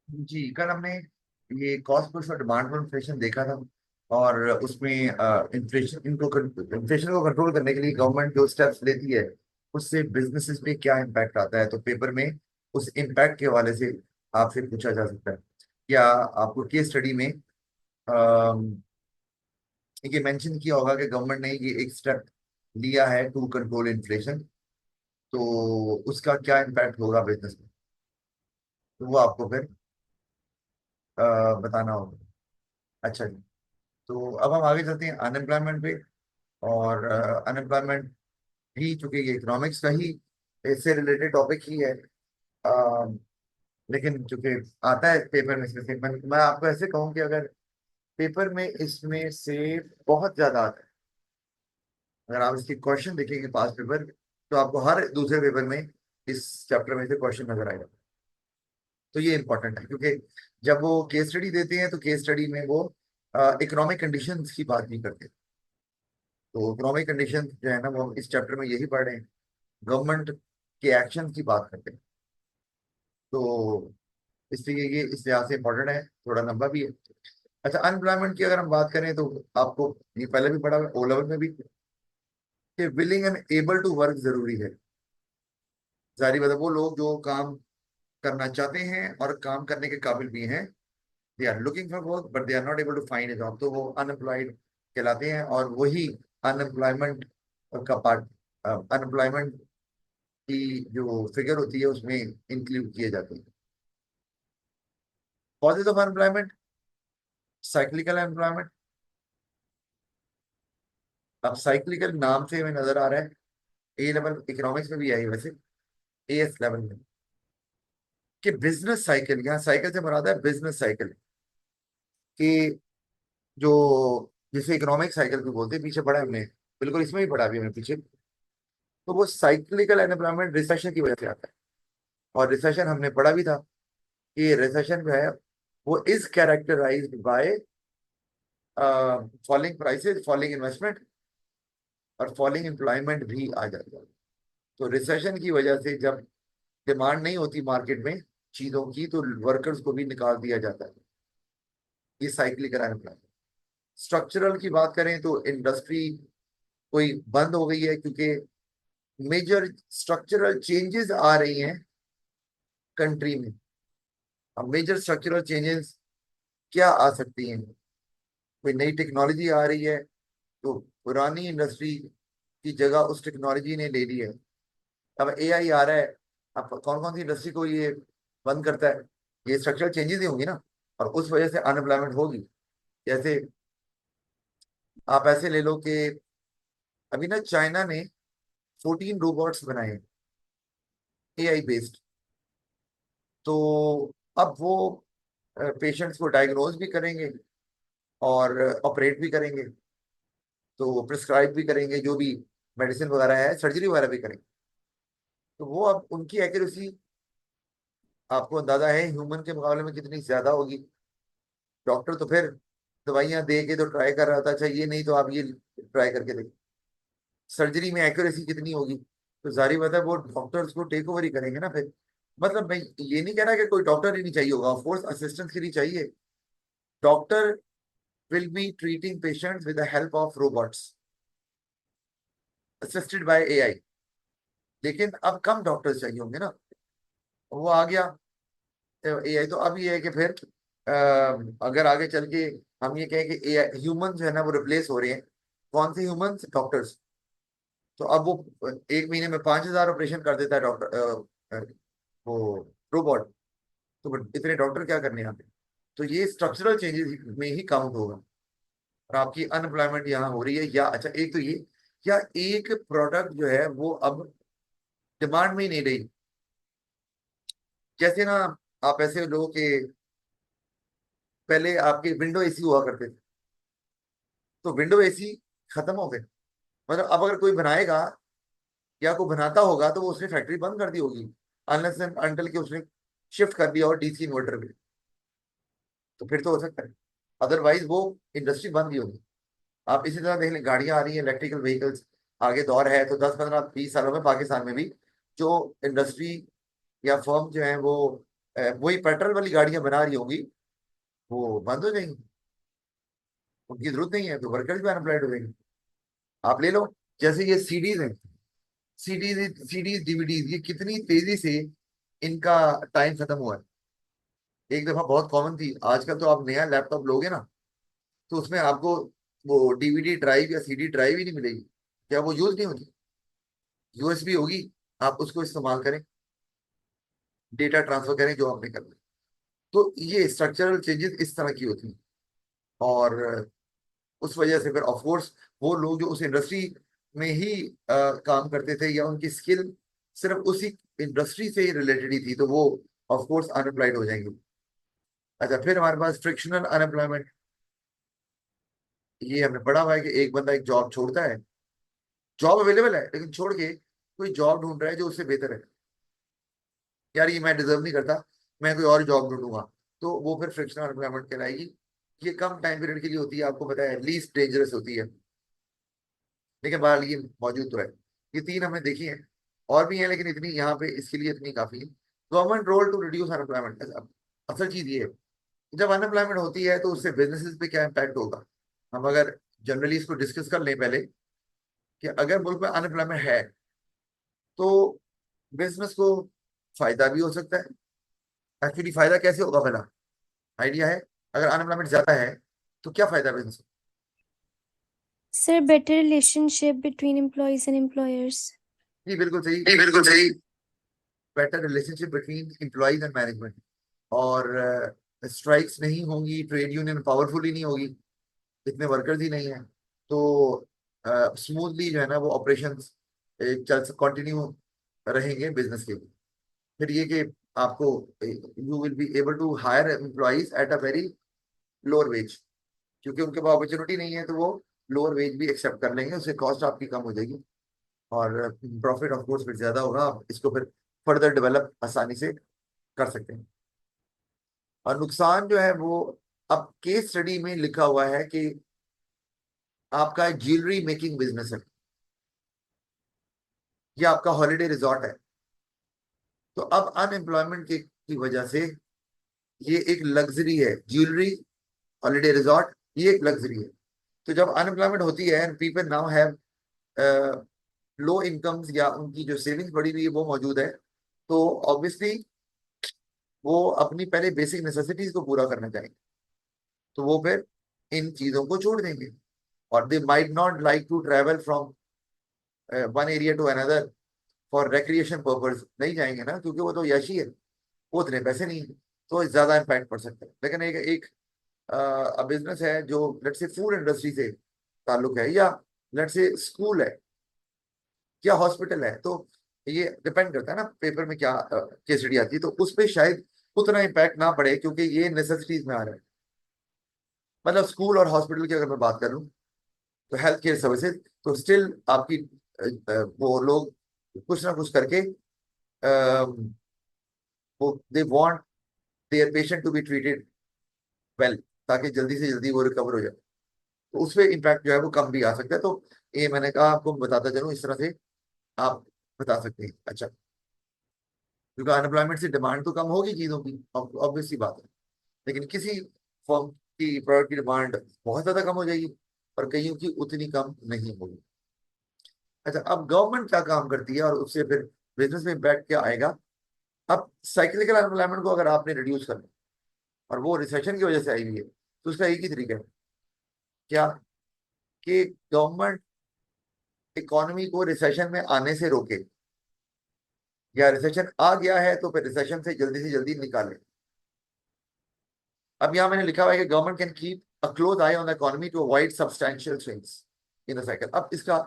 जी, कल हमने ये कॉस्ट पुश और डिमांड पुल इन्फ्लेशन देखा था। और उसमें इन्फ्लेशन को कंट्रोल करने के लिए गवर्नमेंट जो स्टेप्स लेती है उससे बिजनेसेस पे क्या इम्पैक्ट आता है, तो पेपर में उस इम्पैक्ट के हवाले से आपसे पूछा जा सकता है। या आपको केस स्टडी में ये मेंशन किया होगा कि गवर्नमेंट ने ये एक स्टेप लिया है टू कंट्रोल इन्फ्लेशन, तो उसका क्या इम्पैक्ट होगा बिजनेस में, तो वो आपको फिर बताना होगा। अच्छा जी। तो अब हम आगे चलते हैं अनएम्प्लॉयमेंट पे। और अनएम्प्लॉयमेंट भी चूंकि ये इकोनॉमिक्स का ही इससे रिलेटेड टॉपिक ही है, अ, लेकिन चूंकि आता है पेपर में से मैं आपको ऐसे कहूँ कि अगर पेपर में इसमें से बहुत ज्यादा आता है, अगर आप इसकी क्वेश्चन देखेंगे पास पेपर, तो आपको हर दूसरे पेपर में इस चैप्टर में से क्वेश्चन नजर आएगा। तो ये इंपॉर्टेंट है क्योंकि जब वो केस स्टडी देते हैं तो केस स्टडी में वो इकोनॉमिक कंडीशंस की बात नहीं करते। तो इकोनॉमिक कंडीशन जो है ना वो हम इस चैप्टर में यही पढ़ रहे हैं, गवर्नमेंट के एक्शन की बात करते हैं। तो इसलिए ये इस लिहाज से इंपॉर्टेंट है, थोड़ा लंबा भी है। अच्छा, अनएम्प्लॉयमेंट की अगर हम बात करें तो आपको ये पहले भी पढ़ा ओ लेवल में भी कि willing and able to work जरूरी है। जारी बात है, वो लोग जो काम करना चाहते हैं और काम करने के काबिल भी हैं, they are looking for work but they are not able to find a job, तो वो अनएम्प्लॉयड कहलाते हैं। और वही अनएम्प्लॉयमेंट का पार्ट, अनएम्प्लॉयमेंट की जो फिगर होती है उसमें इंक्लूड किए जाते हैं। Causes of unemployment, cyclical employment. अब साइक्लिकल नाम से हमें नजर आ रहा है, ए लेवल इकोनॉमिक्स में भी आई वैसे, एएस लेवल में, कि बिजनेस साइकिल, यहाँ साइकिल से मुराद है बिजनेस साइकिल, कि जो जिसे इकोनॉमिक साइकिल भी बोलते हैं, पीछे पढ़ा है हमने, बिल्कुल इसमें भी पढ़ा भी हमने पीछे। तो वो साइक्लिकल अनएम्प्लॉयमेंट रिसेशन की वजह से आता है। और रिसेशन हमने पढ़ा भी था कि रिसेशन जो है वो is characterized by falling prices, falling investment और फॉलिंग एम्प्लॉयमेंट भी आ जाता है। तो रिसेशन की वजह से जब डिमांड नहीं होती मार्केट में चीजों की, तो वर्कर्स को भी निकाल दिया जाता है। ये साइक्लिकल अनएम्प्लॉयमेंट। स्ट्रक्चरल की बात करें तो इंडस्ट्री कोई बंद हो गई है क्योंकि मेजर स्ट्रक्चरल चेंजेस आ रही हैं कंट्री में। अब मेजर स्ट्रक्चरल चेंजेस क्या आ सकती हैं? कोई नई टेक्नोलॉजी आ रही है, तो पुरानी इंडस्ट्री की जगह उस टेक्नोलॉजी ने ले ली है। अब एआई आ रहा है, अब कौन कौन सी इंडस्ट्री को ये बंद करता है? ये स्ट्रक्चरल चेंजेस ही होंगी ना, और उस वजह से अनएम्प्लॉयमेंट होगी। जैसे आप ऐसे ले लो कि अभी ना चाइना ने 14 रोबोट्स बनाए हैं एआई बेस्ड। तो अब वो पेशेंट्स को डायग्नोज भी करेंगे और ऑपरेट भी करेंगे, तो प्रिस्क्राइब भी करेंगे, जो भी मेडिसिन वगैरह है, सर्जरी वगैरह भी करेंगे। तो वो अब उनकी एक्यूरेसी आपको अंदाजा है ह्यूमन के मुकाबले में कितनी ज्यादा होगी। डॉक्टर तो फिर दवाइयां दे के तो ट्राई कर रहा था, अच्छा ये नहीं तो आप ये ट्राई करके देखिए। सर्जरी में एक्यूरेसी कितनी होगी, तो जारी बात है वो डॉक्टर्स को टेक ओवर ही करेंगे ना फिर। मतलब मैं ये नहीं कह रहा कि कोई डॉक्टर ही नहीं चाहिए होगा, ऑफकोर्स असिस्टेंस के लिए चाहिए। Doctor will be treating patients with the help of robots assisted by AI, लेकिन अब कम डॉक्टर्स चाहिए होंगे ना, वो आ गया एआई। तो अब ये है कि फिर अगर आगे चल के हम ये कहें कि एआई ह्यूमन जो है ना वो रिप्लेस हो रहे हैं, कौन से ह्यूमंस? डॉक्टर्स। तो अब वो एक महीने में 5,000 ऑपरेशन कर देता है डॉक्टर, वो रोबोट। तो इतने डॉक्टर क्या करने आते हैं? तो ये स्ट्रक्चरल चेंजेस में ही काउंट होगा। और आपकी अनएम्प्लॉयमेंट यहाँ हो रही है, या अच्छा एक तो ये, या एक प्रोडक्ट जो है वो अब डिमांड में ही नहीं रही। जैसे ना, आप ऐसे लोग के पहले आपके विंडो एसी हुआ करते थे, तो विंडो एसी खत्म हो गए। मतलब अब अगर कोई बनाएगा या कोई बनाता होगा तो वो उसने फैक्ट्री बंद कर दी होगी, अनलेस एंड अनटिल के उसने शिफ्ट कर दिया और डीसी इन्वर्टर पे। तो फिर तो हो सकता है, अदरवाइज वो इंडस्ट्री बंद ही होगी। आप इसी तरह देख लें, गाड़ियां आ रही हैं इलेक्ट्रिकल व्हीकल्स, आगे दौर है तो 10 15 20 सालों में पाकिस्तान में भी जो इंडस्ट्री या फर्म जो है वो वही पेट्रोल वाली गाड़ियां बना रही होंगी, वो बंद हो जाएंगी, उनकी जरूरत नहीं है, तो वर्कर्स भी अनएम्प्लॉयड हो जाएंगे। आप ले लो, जैसे ये सीडीज हैं, सीडीज डीवीडीज, ये कितनी तेजी से इनका टाइम खत्म हुआ है। एक दफा बहुत कॉमन थी, आजकल तो आप नया लैपटॉप लोगे ना, तो उसमें आपको वो डीवीडी ड्राइव या सीडी ड्राइव ही नहीं मिलेगी। क्या वो यूज नहीं होती? यूएसबी होगी, आप उसको इस्तेमाल करें, डेटा ट्रांसफर करें जो आपने करना है। तो ये स्ट्रक्चरल चेंजेस इस तरह की होती हैं। और उस वजह से फिर ऑफ कोर्स वो लोग जो उस इंडस्ट्री में ही काम करते थे, या उनकी स्किल सिर्फ उसी इंडस्ट्री से रिलेटेड ही थी, तो वो ऑफ कोर्स अनएम्प्लॉयड हो जाएंगे। अच्छा, फिर हमारे पास फ्रिक्शनल अनएम्प्लॉयमेंट। ये हमने पढ़ा हुआ है कि एक बंदा एक जॉब छोड़ता है, जॉब अवेलेबल है लेकिन छोड़ के कोई जॉब ढूंढ रहा है जो उससे बेहतर है। यार ये मैं डिजर्व नहीं करता, मैं कोई और जॉब ढूंढूंगा। तो वो फिर फ्रिक्शनल अनएम्प्लॉयमेंट कहलाएगी। ये कम टाइम पीरियड के लिए होती है, आपको पता है, लीस्ट डेंजरस होती है, लेकिन बहरहाल ये मौजूद तो है। ये तीन हमने देखी हैं, और भी हैं लेकिन इतनी यहाँ पे इसके लिए इतनी काफी है। Government role to reduce unemployment. असल चीज ये है, जब अनएम्प्लॉयमेंट होती है तो उससे बिजनेसेस पे क्या इम्पैक्ट होगा। हम अगर जनरली इसको डिस्कस कर लें पहले, कि अगर मुल्क में अनएम्प्लॉयमेंट है तो बिजनेस को फायदा भी हो सकता है। एक्चुअली फायदा कैसे होगा पहला आइडिया है, अगर अनएम्प्लॉयमेंट ज्यादा है तो क्या फायदा business Sir, better relationship between employees and employers. को? जी बिल्कुल सही। जी बिल्कुल सही। Better relationship between employees and management. और स्ट्राइक्स नहीं होंगी, ट्रेड यूनियन पावरफुल ही नहीं होगी, इतने वर्कर्स ही नहीं है, तो स्मूथली जो है ना वो ऑपरेशन चल कंटिन्यू रहेंगे बिजनेस के। फिर ये कि आपको you will be able to hire employees at a very lower wage, क्योंकि उनके पास अपॉर्चुनिटी नहीं है, तो वो लोअर वेज भी एक्सेप्ट कर लेंगे, उससे कॉस्ट आपकी कम हो जाएगी, और प्रॉफिट ऑफ कोर्स फिर ज्यादा होगा, आप इसको फिर फर्दर डेवलप आसानी से कर सकते हैं। और नुकसान जो है वो, अब केस स्टडी में लिखा हुआ है कि आपका ज्वेलरी मेकिंग बिजनेस है, या आपका हॉलिडे रिजॉर्ट है, तो अब अनएम्प्लॉयमेंट की वजह से ये एक लग्जरी है, ज्वेलरी हॉलिडे रिजॉर्ट, ये एक लग्जरी है। तो जब अनएम्प्लॉयमेंट होती है and people now have low incomes, या उनकी जो सेविंग्स बढ़ी हुई है वो मौजूद है, तो ऑब्वियसली वो अपनी पहले बेसिक नेसेसिटीज को पूरा करना चाहेंगे, तो वो फिर इन चीजों को छोड़ देंगे। और they might not like to travel from one area to another for recreation purpose, नहीं जाएंगे ना, क्योंकि वो तो यशी है, वो उतने पैसे नहीं है, तो ज्यादा इम्पैक्ट पड़ सकता है। लेकिन एक एक बिजनेस है जो लेट्स से फूड इंडस्ट्री से ताल्लुक है, या लेट्स से स्कूल है, या हॉस्पिटल है, तो ये डिपेंड करता है ना पेपर में क्या केस स्टडी आती है, तो उस पर शायद उतना इम्पैक्ट ना पड़े, क्योंकि ये नेसेसिटीज में आ रहा है। मतलब स्कूल और हॉस्पिटल की अगर मैं बात करूं, तो हेल्थ केयर सर्विसेज, तो स्टिल आपकी वो लोग कुछ ना कुछ करके वो they want their patient to be treated well, ताकि जल्दी से जल्दी वो रिकवर हो जाए, तो उस पर इम्पैक्ट जो है वो कम भी आ सकता है। तो ये मैंने कहा आपको बताता चलूं, इस तरह से आप बता सकते हैं। अच्छा, क्योंकि अनएम्प्लॉयमेंट से डिमांड तो कम होगी चीजों की, ऑब्वियस सी बात है, लेकिन किसी फर्म की प्रोडक्ट की डिमांड बहुत ज्यादा कम हो जाएगी, और कईयों की उतनी कम नहीं होगी। अच्छा, अब गवर्नमेंट क्या काम करती है और उससे फिर बिजनेस में इम्पैक्ट क्या आएगा। अब साइक्लिकल अनएम्प्लॉयमेंट को अगर आपने रिड्यूस करना, और वो रिसेशन की वजह से आई हुई है, तो उसका एक ही तरीका है, क्या, कि गवर्नमेंट इकोनॉमी को रिसेशन में आने से रोके, या रिसेशन आ गया है तो फिर रिसेशन से जल्दी निकाले। अब यहाँ मैंने लिखा हुआ है कि government can keep a close eye on the economy to avoid substantial swings in the cycle. अब इसका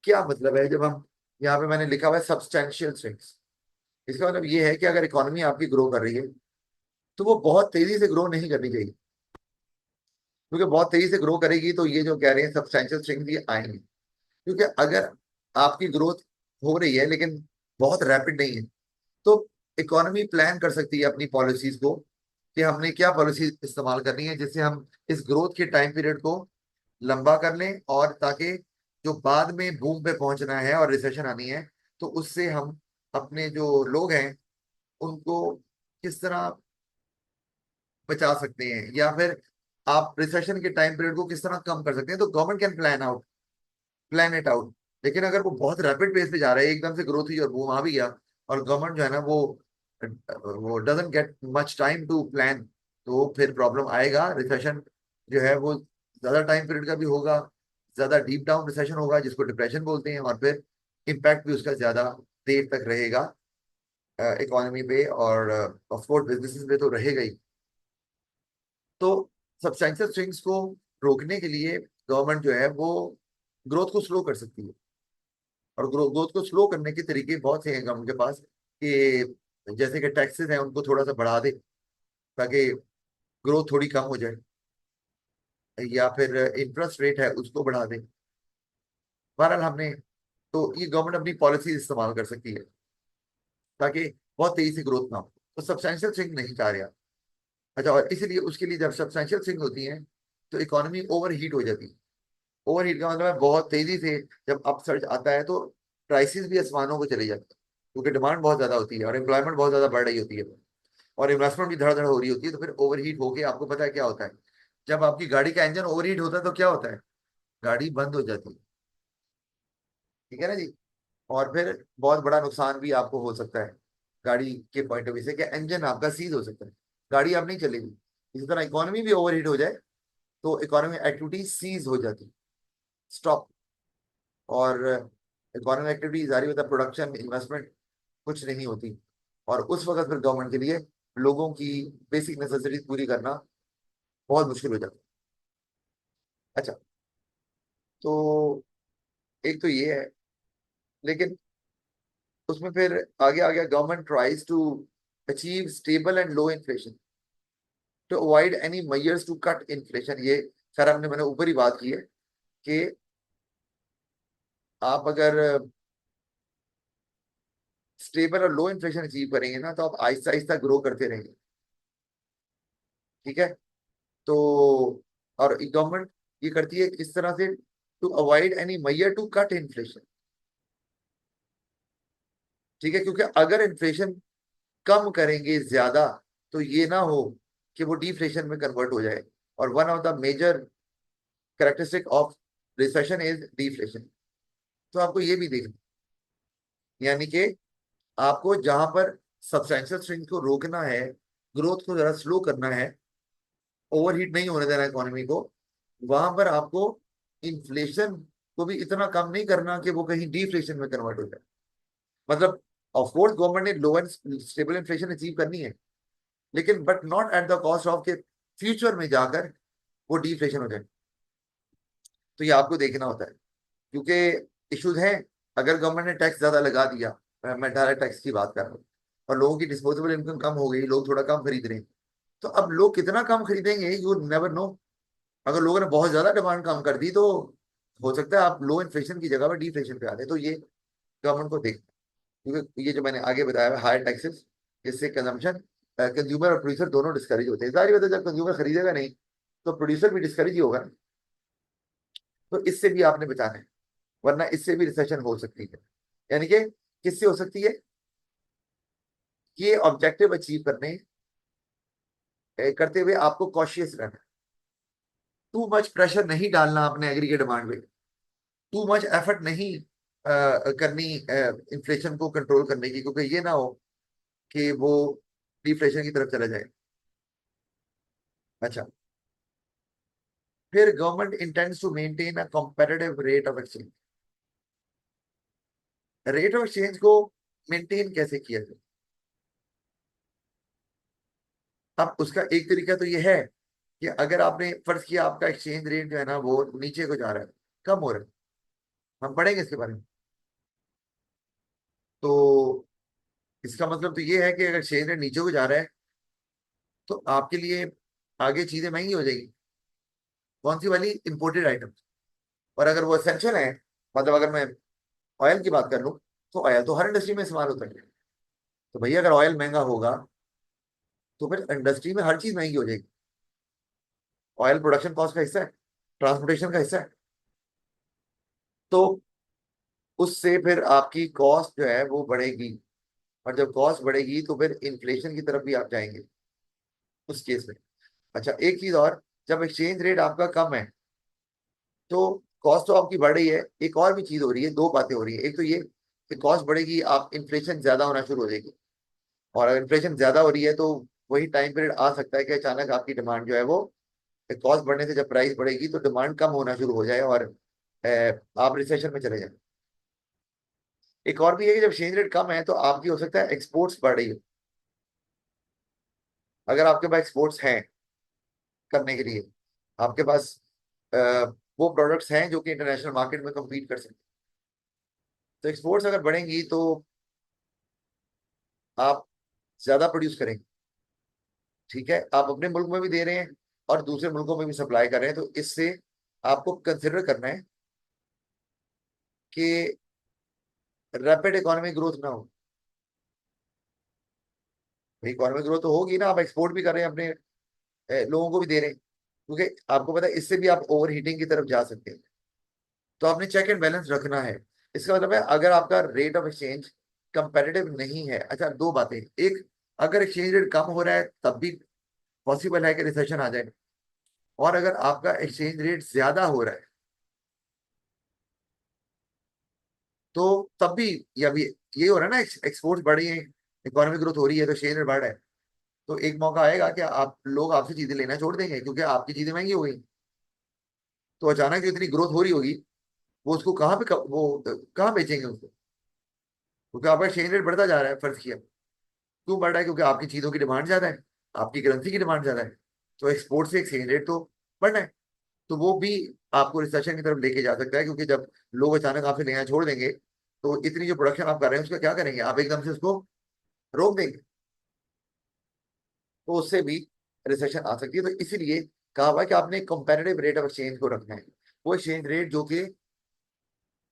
क्या मतलब है, जब हम यहाँ पे मैंने लिखा हुआ है सब्सटैंशियल स्विंग्स, इसका मतलब ये है कि अगर इकोनॉमी आपकी ग्रो कर रही है, तो वो बहुत तेजी से ग्रो नहीं करनी चाहिए, क्योंकि बहुत तेजी से ग्रो करेगी तो ये जो कह रहे हैं सब्सटैंशियल स्विंग्स ये आएंगे। क्योंकि अगर आपकी ग्रोथ हो रही है लेकिन बहुत रैपिड नहीं है, तो इकोनॉमी प्लान कर सकती है अपनी पॉलिसीज को, कि हमने क्या पॉलिसी इस्तेमाल करनी है जिससे हम इस ग्रोथ के टाइम पीरियड को लंबा कर लें, और ताकि जो बाद में बूम पे पहुंचना है और रिसेशन आनी है, तो उससे हम अपने जो लोग हैं उनको किस तरह बचा सकते हैं, या फिर आप रिसेशन के टाइम पीरियड को किस तरह कम कर सकते हैं। तो government can plan it out. लेकिन अगर वो बहुत रैपिड पेस पे जा रहा है, एकदम से ग्रोथ हुई और बूम आ भी गया, और गवर्नमेंट जो है ना वो doesn't get much time to plan, तो फिर प्रॉब्लम आएगा। रिसेशन जो है वो ज्यादा टाइम पीरियड का भी होगा, ज्यादा डीप डाउन रिसेशन होगा जिसको डिप्रेशन बोलते हैं, और फिर इम्पैक्ट भी उसका ज्यादा देर तक रहेगा इकोनॉमी पे, और ऑफ कोर्स बिजनेसेस पे तो रहेगा ही। तो सब्सटेंशियल स्विंग्स को रोकने के लिए गवर्नमेंट जो है वो ग्रोथ को स्लो कर सकती है, और ग्रोथ को स्लो करने के तरीके बहुत से हैं गवर्नमेंट के पास, कि जैसे कि टैक्सेस हैं उनको थोड़ा सा बढ़ा दे ताकि ग्रोथ थोड़ी कम हो जाए, या फिर इंटरेस्ट रेट है उसको बढ़ा दे। बहरहाल हमने, तो ये गवर्नमेंट अपनी पॉलिसी इस्तेमाल कर सकती है ताकि बहुत तेजी से ग्रोथ ना हो। तो सब्सटेंशियल स्विंग नहीं चाह रहा। अच्छा, और इसीलिए उसके लिए जब सब्सटेंशियल स्विंग होती है तो इकोनॉमी ओवर हीट हो जाती है। ओवर हीट का मतलब है बहुत तेजी से जब अपसर्ज आता है तो प्राइसेस भी आसमानों को चले जाते हैं, क्योंकि डिमांड बहुत ज्यादा होती है और एम्प्लॉयमेंट बहुत ज्यादा बढ़ रही होती है, और इन्वेस्टमेंट भी धड़ाधड़ हो रही होती है। तो फिर ओवर हीट होके आपको पता है क्या होता है, जब आपकी गाड़ी का इंजन ओवर हीट होता है तो क्या होता है, गाड़ी बंद हो जाती है। ठीक है ना जी। और फिर बहुत बड़ा नुकसान भी आपको हो सकता है गाड़ी के पॉइंट ऑफ व्यू से, कि इंजन आपका सीज हो सकता है, गाड़ी आप नहीं चलेगी। इसी तरह इकोनॉमी भी ओवरहीट हो जाए तो इकोनॉमी एक्टिविटी सीज हो जाती, स्टॉप। और इकोनॉमिक एक्टिविटी जारी होता है, प्रोडक्शन इन्वेस्टमेंट कुछ नहीं होती, और उस वक्त फिर गवर्नमेंट के लिए लोगों की बेसिक नेसेसिटीज पूरी करना बहुत मुश्किल हो जाता है। अच्छा, तो एक तो ये है, लेकिन उसमें फिर आगे आ गया, government tries to achieve stable and low inflation to avoid any measures to cut inflation. ये खैर मैंने ऊपर ही बात की है कि आप अगर स्टेबल और लो इन्फ्लेशन अचीव करेंगे ना, तो आप आहिस्ता आहिस्ता ग्रो करते रहेंगे। ठीक है। तो और गवर्नमेंट ये करती है इस तरह से, to avoid any major to cut inflation. ठीक है, क्योंकि अगर इन्फ्लेशन कम करेंगे ज्यादा, तो ये ना हो कि वो डिफ्लेशन में कन्वर्ट हो जाए। और one of the major characteristic of recession is deflation. तो आपको ये भी देखना, यानी कि आपको जहां पर सब्सटेंशियल स्विंग को रोकना है, ग्रोथ को जरा स्लो करना है, ओवरहीट नहीं होने देना इकोनॉमी को, वहां पर आपको इन्फ्लेशन को भी इतना कम नहीं करना कि वो कहीं डिफ्लेशन में कन्वर्ट हो जाए। मतलब ऑफ कोर्स गवर्नमेंट ने लो एंड स्टेबल इन्फ्लेशन अचीव करनी है, लेकिन but not at the cost of के फ्यूचर में जाकर वो डिफ्लेशन हो जाए। तो ये आपको देखना होता है, क्योंकि इश्यूज हैं। अगर गवर्नमेंट ने टैक्स ज्यादा लगा दिया, मैं डायरेक्ट टैक्स की बात कर रहा हूँ, और लोगों की डिस्पोजेबल इनकम कम हो गई, लोग थोड़ा कम खरीद रहे हैं, तो अब लोग कितना कम खरीदेंगे यू नेवर नो। अगर लोगों ने बहुत ज्यादा डिमांड कम कर दी तो हो सकता है आप लो इन्फ्लेशन की जगह पर डिफ्लेशन पे आ जाए। तो ये गवर्नमेंट को देख, क्योंकि ये जो मैंने आगे बताया है हायर टैक्सेस, जिससे कंजम्पशन, कंज्यूमर और प्रोड्यूसर दोनों डिस्करेज होते हैं। जाहिर बात है जब कंज्यूमर खरीदेगा नहीं तो प्रोड्यूसर भी डिस्करेज ही होगा। तो इससे भी आपने बचाना है, वरना इससे भी रिसेशन हो सकती है। यानी कि किससे हो सकती है, ये ऑब्जेक्टिव अचीव करने करते हुए आपको कॉशियस रहना, टू मच प्रेशर नहीं डालना अपने एग्री के डिमांड पे, टू मच एफर्ट नहीं करनी इन्फ्लेशन को कंट्रोल करने की, क्योंकि ये ना हो कि वो डिफ्लेशन की तरफ चला जाए। अच्छा, फिर government intends to maintain a competitive rate of exchange. Rate of exchange को मेंटेन कैसे किया जाए। अब उसका एक तरीका तो ये है कि अगर आपने फर्ज किया आपका एक्सचेंज रेट जो है ना वो नीचे को जा रहा है, कम हो रहा है, हम पढ़ेंगे इसके बारे में। तो इसका मतलब तो ये है कि अगर एक्सचेंज रेट नीचे को जा रहा है तो आपके लिए आगे चीजें महंगी हो जाएगी। कौन सी वाली, इंपोर्टेड आइटम। और अगर वो एसेंशियल है, मतलब अगर मैं ऑयल की बात कर लूँ, तो ऑयल तो हर इंडस्ट्री में इस्तेमाल होता है। तो भैया अगर ऑयल महंगा होगा तो फिर इंडस्ट्री में हर चीज महंगी हो जाएगी। ऑयल प्रोडक्शन कॉस्ट का हिस्सा है, ट्रांसपोर्टेशन का हिस्सा है। तो उससे फिर आपकी कॉस्ट जो है वो बढ़ेगी। और जब कॉस्ट बढ़ेगी तो फिर इन्फ्लेशन की तरफ भी आप जाएंगे उस केस में। अच्छा, एक चीज और, जब एक्सचेंज रेट आपका कम है तो कॉस्ट तो आपकी बढ़ रही है, एक और भी चीज हो रही है, दो बातें हो रही है। एक तो ये कि कॉस्ट बढ़ेगी, आप इन्फ्लेशन ज्यादा होना शुरू हो जाएगी। और अगर इन्फ्लेशन ज्यादा हो रही है तो वही टाइम पीरियड आ सकता है कि अचानक आपकी डिमांड जो है वो, कॉस्ट बढ़ने से जब प्राइस बढ़ेगी तो डिमांड कम होना शुरू हो जाए और आप रिसेशन में चले जाए। एक और भी है कि जब एक्सचेंज रेट कम है तो आपकी हो सकता है एक्सपोर्ट्स बढ़ रही हो। अगर आपके पास एक्सपोर्ट्स हैं करने के लिए, आपके पास अ, वो प्रोडक्ट्स हैं जो कि इंटरनेशनल मार्केट में कम्पीट कर सकते हैं, तो एक्सपोर्ट्स अगर बढ़ेंगी तो आप ज्यादा प्रोड्यूस करेंगे। ठीक है, आप अपने मुल्क में भी दे रहे हैं और दूसरे मुल्कों में भी सप्लाई कर रहे हैं, तो इससे आपको कंसिडर करना है कि रैपिड इकोनॉमिक ग्रोथ ना हो। इकोनॉमिक ग्रोथ तो होगी ना, आप एक्सपोर्ट भी कर रहे हैं, अपने लोगों को भी दे रहे हैं, क्योंकि आपको पता है इससे भी आप ओवर हीटिंग की तरफ जा सकते हैं। तो आपने चेक एंड बैलेंस रखना है। इसका मतलब है अगर आपका रेट ऑफ एक्सचेंज कंपेटिटिव नहीं है, अच्छा दो बातें, एक, अगर एक्सचेंज रेट कम हो रहा है तब भी पॉसिबल है कि रिसेशन आ जाए, और अगर आपका एक्सचेंज रेट ज्यादा हो रहा है तो तब भी, या भी ये हो रहा है ना, एक्सपोर्ट्स बढ़ रही है, इकोनॉमिक ग्रोथ हो रही है, तो एक्सचेंज रेट बढ़ रहा है, तो एक मौका आएगा कि आप लोग आपसे चीजें लेना छोड़ देंगे क्योंकि आपकी चीजें महंगी हो गई। तो अचानक जो इतनी ग्रोथ हो रही होगी, वो उसको कहाँ पे वो कहाँ बेचेंगे उसको, क्योंकि आपका एक्सचेंज रेट बढ़ता जा रहा है। फर्ज किया क्यों बढ़ रहा है, क्योंकि आपकी चीजों की डिमांड ज्यादा है, आपकी करेंसी की डिमांड ज्यादा है, तो एक्सपोर्ट से एक्सचेंज रेट तो बढ़ना है। तो वो भी आपको रिसेशन की तरफ लेके जा सकता है, क्योंकि जब लोग अचानक आपसे लेना छोड़ देंगे तो इतनी जो प्रोडक्शन आप कर रहे हैं उसका क्या करेंगे, आप एकदम से उसको रोक देंगे, तो उससे भी रिसेशन आ सकती है। तो इसीलिए कहा हुआ है कि आपने कंपेरेटिव रेट ऑफ एक्सचेंज को रखना है, वो एक्सचेंज रेट जो कि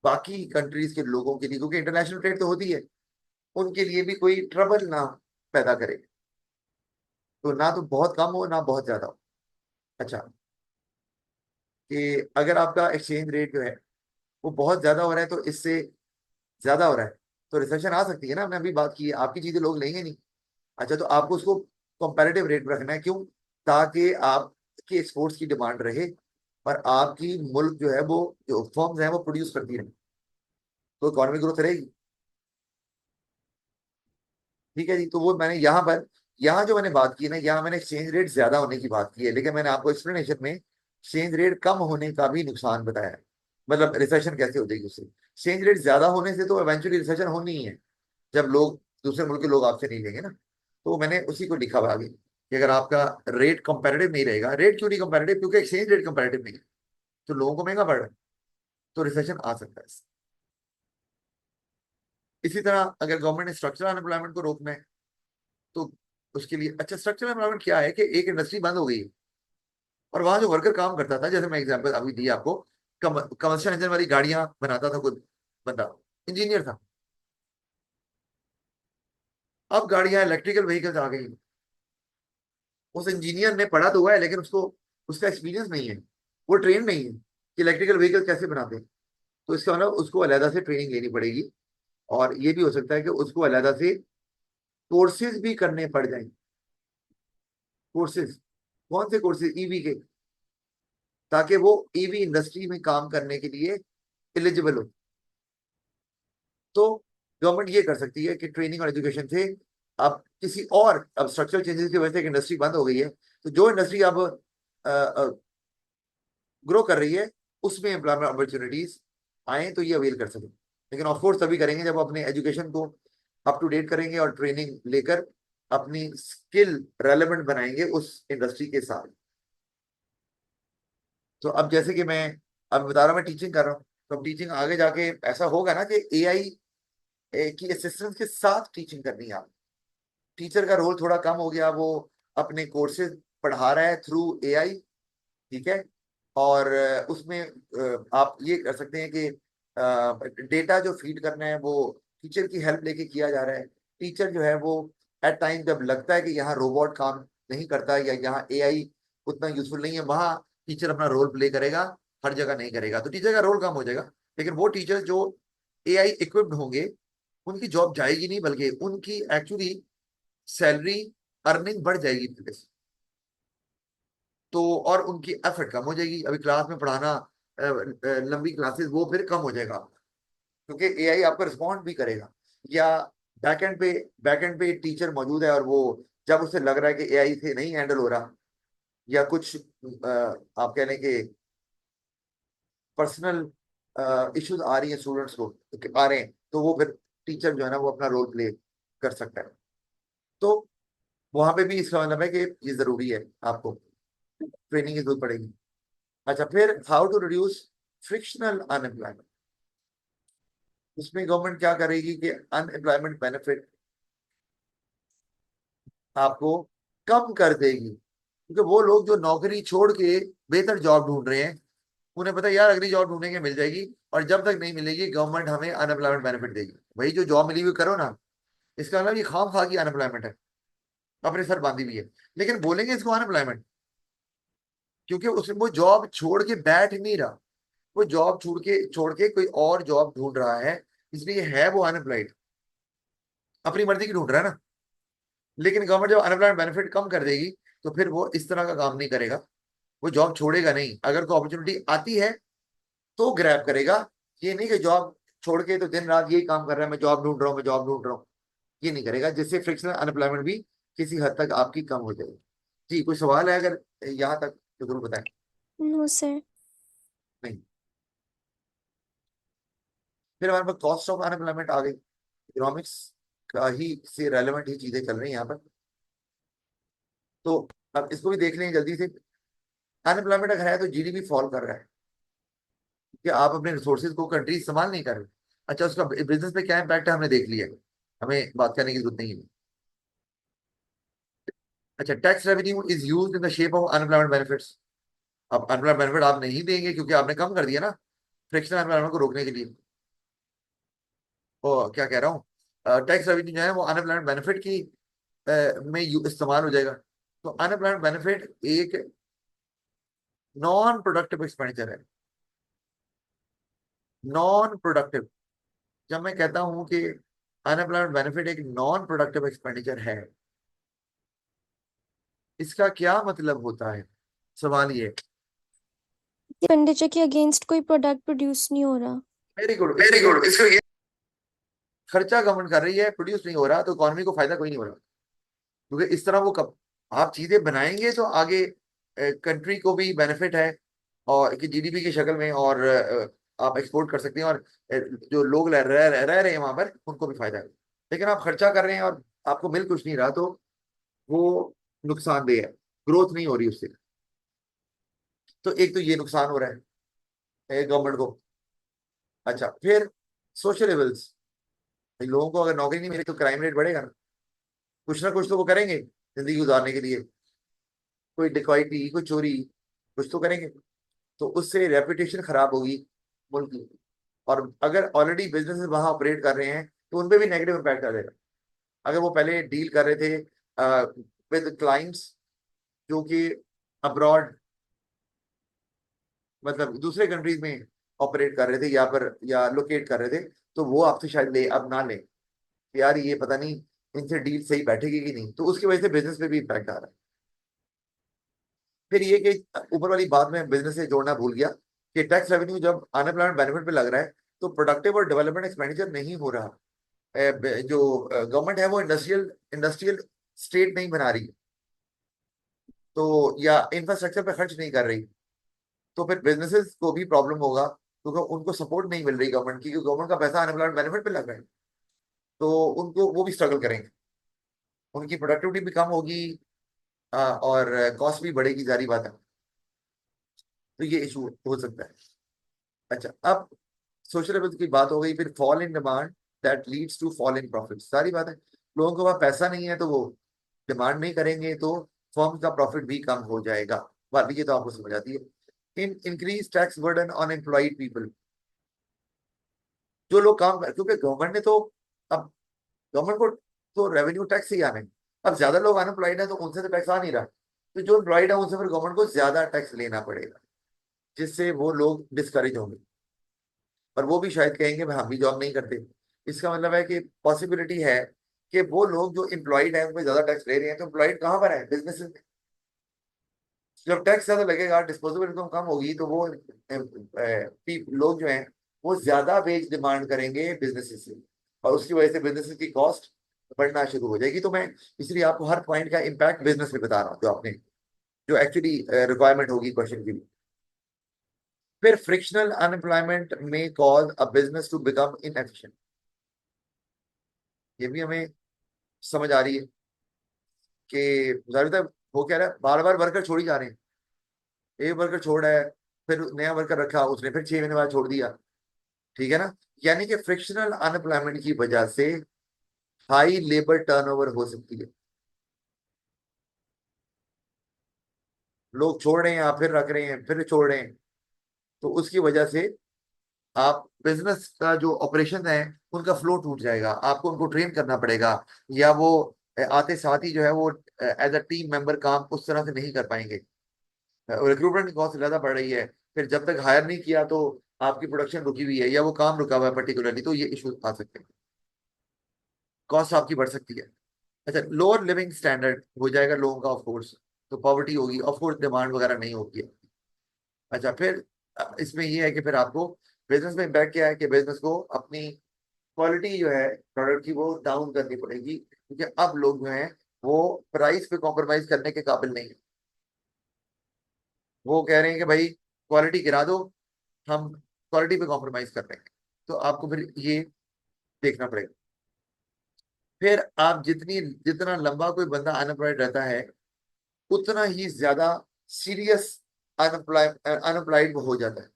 बाकी कंट्रीज के लोगों के लिए, क्योंकि इंटरनेशनल ट्रेड तो होती है, उनके लिए भी कोई ट्रबल ना पैदा करे, तो ना तो बहुत कम हो ना बहुत ज्यादा हो। अच्छा, कि अगर आपका एक्सचेंज रेट जो है वो बहुत ज्यादा हो रहा है, तो इससे ज्यादा हो रहा है तो रिसेशन आ सकती है ना, हमने अभी बात की है, आपकी चीजें लोग लेंगे नहीं। अच्छा, तो आपको उसको कंपैरेटिव रेट में रखना है, क्यों, ताकि आपके एक्सपोर्ट्स की डिमांड रहे और आपकी मुल्क जो है वो, जो फर्म्स हैं वो प्रोड्यूस करती रहे, तो इकोनॉमिक ग्रोथ रहेगी। ठीक है जी, तो वो मैंने यहाँ पर, यहाँ जो मैंने बात की ना, यहाँ मैंने एक्सचेंज रेट ज्यादा होने की बात की है, लेकिन मैंने आपको एक्सप्लेनेशन में एक्सचेंज रेट कम होने का भी नुकसान बताया है, मतलब रिसेशन कैसे हो जाएगी उससे। एक्सचेंज रेट ज्यादा होने से तो इवेंचुअली रिसेशन होनी ही है, जब लोग, दूसरे मुल्क के लोग आपसे नहीं लेंगे ना। तो मैंने उसी को लिखा हुआ आगे कि अगर आपका रेट कंपैरेटिव नहीं रहेगा, रेट क्यों नहीं कंपैरेटिव, क्योंकि एक्सचेंज रेट कंपैरेटिव नहीं है, तो लोगों को महंगा पड़ रहा है, तो रिसेशन आ सकता है इससे। इसी तरह अगर गवर्नमेंट ने स्ट्रक्चरल अनएम्प्लॉयमेंट को रोकना है तो उसके लिए, अच्छा स्ट्रक्चरल एम्प्लॉयमेंट क्या है कि एक इंडस्ट्री बंद हो गई है और वहां जो वर्कर काम करता था, जैसे मैं एग्जांपल अभी दी आपको, कमर्शियल इंजन वाली गाड़ियां बनाता था कोई बंदा, इंजीनियर था, अब गाड़ियां इलेक्ट्रिकल व्हीकल्स आ गई। उस इंजीनियर ने पढ़ा तो हुआ है लेकिन उसको, उसका एक्सपीरियंस नहीं है, वो ट्रेन नहीं है कि इलेक्ट्रिकल व्हीकल कैसे बनाते हैं। तो इसका मतलब उसको अलहदा से ट्रेनिंग लेनी पड़ेगी, और ये भी हो सकता है कि उसको अलहदा से कोर्सेज भी करने पड़ जाएंगे। कोर्सेज, कौन से कोर्सेज, ईवी के, ताकि वो ईवी इंडस्ट्री में काम करने के लिए एलिजिबल हो। तो गवर्नमेंट ये कर सकती है कि ट्रेनिंग और एजुकेशन से, अब किसी और, अब स्ट्रक्चरल चेंजेस की वजह से एक इंडस्ट्री बंद हो गई है, तो जो इंडस्ट्री अब ग्रो कर रही है उसमें एम्प्लॉयमेंट अपॉर्चुनिटीज आए तो ये अवेल कर सकें। लेकिन ऑफ कोर्स तभी करेंगे जब अपने एजुकेशन को अप टू डेट करेंगे और ट्रेनिंग लेकर अपनी स्किल रेलेवेंट बनाएंगे उस इंडस्ट्री के साथ। तो अब जैसे कि मैं अब बता रहा हूँ, मैं टीचिंग कर रहा हूँ, तो अब टीचिंग आगे जाके ऐसा होगा ना कि एआई की असिस्टेंस के साथ टीचिंग करनी है आप। टीचर का रोल थोड़ा कम हो गया, वो अपने कोर्सेज पढ़ा रहा है थ्रू एआई। ठीक है, और उसमें आप ये कर सकते हैं कि डेटा जो फीड करना है वो टीचर की हेल्प लेके किया जा रहा है। टीचर जो है वो एट टाइम जब लगता है कि यहाँ रोबोट काम नहीं करता या यहाँ एआई उतना यूजफुल नहीं है, वहाँ टीचर अपना रोल प्ले करेगा, हर जगह नहीं करेगा, तो टीचर का रोल कम हो जाएगा। लेकिन वो टीचर जो एआई इक्विप्ड होंगे उनकी जॉब जाएगी नहीं, बल्कि उनकी एक्चुअली सैलरी अर्निंग बढ़ जाएगी पहले से। तो और उनकी एफर्ट कम हो जाएगी, अभी क्लास में पढ़ाना, लंबी क्लासेस, वो फिर कम हो जाएगा, क्योंकि एआई आपको रिस्पॉन्ड भी करेगा। या बैकएंड पे टीचर मौजूद है, और वो जब उसे लग रहा है कि एआई से नहीं हैंडल हो रहा, या कुछ आप कह लें कि पर्सनल इश्यूज आ रही हैं स्टूडेंट्स को, आ रहे हैं, तो वो फिर टीचर जो है ना वो अपना रोल प्ले कर सकता है। तो वहां पे भी इसका मतलब है कि ये जरूरी है, आपको ट्रेनिंग की जरूरत पड़ेगी। अच्छा, फिर how to reduce frictional unemployment. उसमें गवर्नमेंट क्या करेगी कि अनएम्प्लॉयमेंट बेनिफिट आपको कम कर देगी, क्योंकि वो लोग जो नौकरी छोड़ के बेहतर जॉब ढूंढ रहे हैं, उन्हें पता है यार अगली जॉब ढूंढेंगे मिल जाएगी, और जब तक नहीं मिलेगी गवर्नमेंट हमें अनएम्प्लॉयमेंट बेनिफिट देगी। वही जो जॉब मिली हुई करो ना, इसका मतलब ये खाम खा की अनएम्प्लॉयमेंट है, अपने सर बांधी हुई है, लेकिन बोलेंगे इसको अनएम्प्लॉयमेंट, क्योंकि उसमें वो जॉब छोड़ के बैठ नहीं रहा, वो जॉब छोड़ के कोई और जॉब ढूंढ रहा है, इसलिए है वो अनएम्प्लॉयड, अपनी मर्जी की ढूंढ रहा है ना। लेकिन गवर्नमेंट जब अनएम्प्लॉयमेंट बेनिफिट कम कर देगी, तो फिर वो इस तरह का काम नहीं करेगा, वो जॉब छोड़ेगा नहीं, अगर कोई अपॉर्चुनिटी आती है तो ग्रैब करेगा। ये नहीं कि जॉब छोड़ के तो दिन रात यही काम कर रहा है, मैं जॉब ढूंढ रहा हूँ, मैं जॉब ढूंढ रहा हूँ, ये नहीं करेगा, जिससे फ्रिक्शनल अनएम्प्लॉयमेंट भी किसी हद तक आपकी कम हो जाएगी। जी, कोई सवाल है अगर यहाँ तक तो जरूर बताएं। No, sir. नहीं। फिर हमारे पास कॉस्ट ऑफ अनएम्प्लॉयमेंट आ गई, इकोनॉमिक्स का ही से रेलेवेंट ही चीजें चल रही हैं यहाँ पर। तो अब इसको भी देख लें जल्दी से। अनएम्प्लॉयमेंट अगर है तो जीडीपी फॉल कर रहा है, कि आप अपने रिसोर्सेज को कंट्री इस्तेमाल नहीं कर रहे। अच्छा, उसका बिजनेस पे क्या इम्पैक्ट है हमने देख लिया, हमें बात करने की जरूरत नहीं है। अच्छा, tax revenue is used in the shape of unemployment benefits. अब अनएम्प्लॉयमेंट बेनिफिट आप नहीं देंगे क्योंकि आपने कम कर दिया ना, फ्रिक्शनल अनएम्प्लॉयमेंट को रोकने के लिए। और क्या कह रहा हूँ, टैक्स रेवेन्यू जो है वो अनएम्प्लॉयमेंट बेनिफिट की इस्तेमाल हो जाएगा। तो अनएम्प्लॉयमेंट बेनिफिट एक नॉन प्रोडक्टिव एक्सपेंडिचर है, नॉन प्रोडक्टिव। जब मैं कहता हूं कि अनएम्प्लॉयमेंट बेनिफिट एक नॉन प्रोडक्टिव एक्सपेंडिचर है, इसका क्या मतलब होता है, सवाल ये। एक्सपेंडिचर के अगेंस्ट कोई प्रोडक्ट प्रोड्यूस नहीं हो रहा। Very good, very good. इसको ये खर्चा गवर्नमेंट कर रही है, प्रोड्यूस नहीं हो रहा, तो इकोनॉमी को फायदा कोई नहीं हो रहा, क्योंकि इस तरह वो कब आप चीजें बनाएंगे तो आगे कंट्री को भी बेनिफिट है, और कि जीडीपी की शक्ल में, और आप एक्सपोर्ट कर सकते हैं, और जो लोग रह रहे हैं वहां पर उनको भी फायदा है। लेकिन आप खर्चा कर रहे हैं और आपको मिल कुछ नहीं रहा, तो वो नुकसानदेह है, ग्रोथ नहीं हो रही उससे। तो एक तो ये नुकसान हो रहा है गवर्नमेंट को। अच्छा, फिर सोशल एविल्स, लोगों को अगर नौकरी नहीं मिली तो क्राइम रेट बढ़ेगा ना कुछ तो वो करेंगे जिंदगी गुजारने के लिए, कोई डिकॉइटी, कोई चोरी, कुछ तो करेंगे, तो उससे रेपुटेशन खराब होगी मुल्क की। और अगर ऑलरेडी बिजनेस वहां ऑपरेट कर रहे हैं तो उनपे भी नेगेटिव इम्पैक्ट आ जाएगा। अगर वो पहले डील कर रहे थे विद क्लाइंट्स जो कि अब्रॉड, मतलब दूसरे कंट्रीज में ऑपरेट कर रहे थे, या लोकेट कर रहे थे, तो वो आपसे शायद ले अब ना ले, यार ये पता नहीं इनसे डील सही बैठेगी कि नहीं, तो उसकी वजह से बिजनेस पे भी इम्पैक्ट आ रहा है। फिर ये कि ऊपर वाली बात में बिजनेस से जोड़ना भूल गया, कि टैक्स रेवेन्यू जब अनएम्प्लॉयमेंट बेनिफिट पे लग रहा है, तो प्रोडक्टिव और डेवलपमेंट एक्सपेंडिचर नहीं हो रहा। जो गवर्नमेंट है वो इंडस्ट्रियल इंडस्ट्रियल स्टेट नहीं बना रही, तो या इंफ्रास्ट्रक्चर पे खर्च नहीं कर रही, तो फिर बिजनेसेस को भी प्रॉब्लम होगा, क्योंकि उनको सपोर्ट नहीं मिल रही गवर्नमेंट की, क्योंकि गवर्नमेंट का पैसा अनएम्प्लॉयमेंट बेनिफिट पे लग रहा है, तो उनको वो भी स्ट्रगल करेंगे, उनकी प्रोडक्टिविटी भी कम होगी, और कॉस्ट भी बढ़ेगी, जारी बात है। तो ये इशू हो सकता है। अच्छा, अब सोशल लेवल की बात हो गई, फिर fall in demand that leads to fall in profit, सारी बात है। लोगों के पास पैसा नहीं है तो वो डिमांड नहीं करेंगे, तो फर्म का प्रॉफिट भी कम हो जाएगा। बात ये तो आपको समझ आती है। Increase tax burden on employed people, जो लोग काम कर, क्योंकि गवर्नमेंट ने तो अब गवर्नमेंट को तो रेवेन्यू टैक्स ही आने, अब ज्यादा लोग अनएम्प्लॉयड है तो उनसे तो टैक्स आ नहीं रहा, तो जो एम्प्लॉयड है उनसे फिर गवर्नमेंट को ज्यादा टैक्स लेना पड़ेगा, जिससे वो लोग डिस्करेज होंगे, और वो भी शायद कहेंगे भाई हम भी जॉब नहीं करते। इसका मतलब है कि पॉसिबिलिटी है कि वो लोग जो एम्प्लॉयड है उनमें ज्यादा टैक्स ले रहे हैं, तो एम्प्लॉयड कहाँ पर है? बिजनेस में। जब टैक्स ज्यादा लगेगा, डिस्पोजेबल इनकम कम होगी, तो वो लोग जो हैं वो ज्यादा वेज डिमांड करेंगे बिजनेसेस से, और उसकी वजह से बिजनेसेस की कॉस्ट बढ़ना शुरू हो जाएगी। तो मैं इसलिए आपको हर पॉइंट का इम्पैक्ट बिजनेस में बता रहा हूँ, जो आपने जो एक्चुअली रिक्वायरमेंट होगी क्वेश्चन की भी। फिर फ्रिक्शनल अनएम्प्लॉयमेंट में cause a business to become inefficient. ये भी हमें समझ आ रही है कि ज्यादातर वो कह रहा है बार बार वर्कर छोड़ ही जा रहे हैं। एक वर्कर छोड़ रहा है, फिर नया वर्कर रखा, उसने फिर 6 महीने बाद छोड़ दिया। ठीक है ना? यानी कि फ्रिक्शनल अनएम्प्लॉयमेंट की वजह से हाई लेबर टर्नओवर हो सकती है। लोग छोड़ रहे हैं, आप फिर रख रहे हैं, फिर छोड़ रहे हैं, तो उसकी वजह से आप बिजनेस का जो ऑपरेशन है उनका फ्लो टूट जाएगा, आपको उनको ट्रेन करना पड़ेगा, या वो आते साथ ही जो है वो एज अ टीम मेंबर काम उस तरह से नहीं कर पाएंगे। रिक्रूटमेंट की कॉस्ट ज्यादा बढ़ रही है, फिर जब तक हायर नहीं किया तो आपकी प्रोडक्शन रुकी हुई है या वो काम रुका हुआ है पर्टिकुलरली, तो ये इशू आ सकते हैं, कॉस्ट आपकी बढ़ सकती है। अच्छा, लोअर लिविंग स्टैंडर्ड हो जाएगा लोगों का, ऑफ कोर्स, तो पॉवर्टी होगी, ऑफ कोर्स डिमांड वगैरह नहीं होगी। अच्छा, फिर इसमें ये है कि फिर आपको बिजनेस में इम्पैक्ट क्या है कि बिजनेस को अपनी क्वालिटी जो है प्रोडक्ट की वो डाउन करनी पड़ेगी, क्योंकि अब लोग जो हैं वो प्राइस पे कॉम्प्रोमाइज करने के काबिल नहीं है। वो कह रहे हैं कि भाई क्वालिटी गिरा दो, हम क्वालिटी पे कॉम्प्रोमाइज कर रहे हैं, तो आपको फिर ये देखना पड़ेगा। फिर आप जितना लंबा कोई बंदा अनएम्प्लॉयड रहता है, उतना ही ज्यादा सीरियस अनएम्प्लॉयड हो जाता है,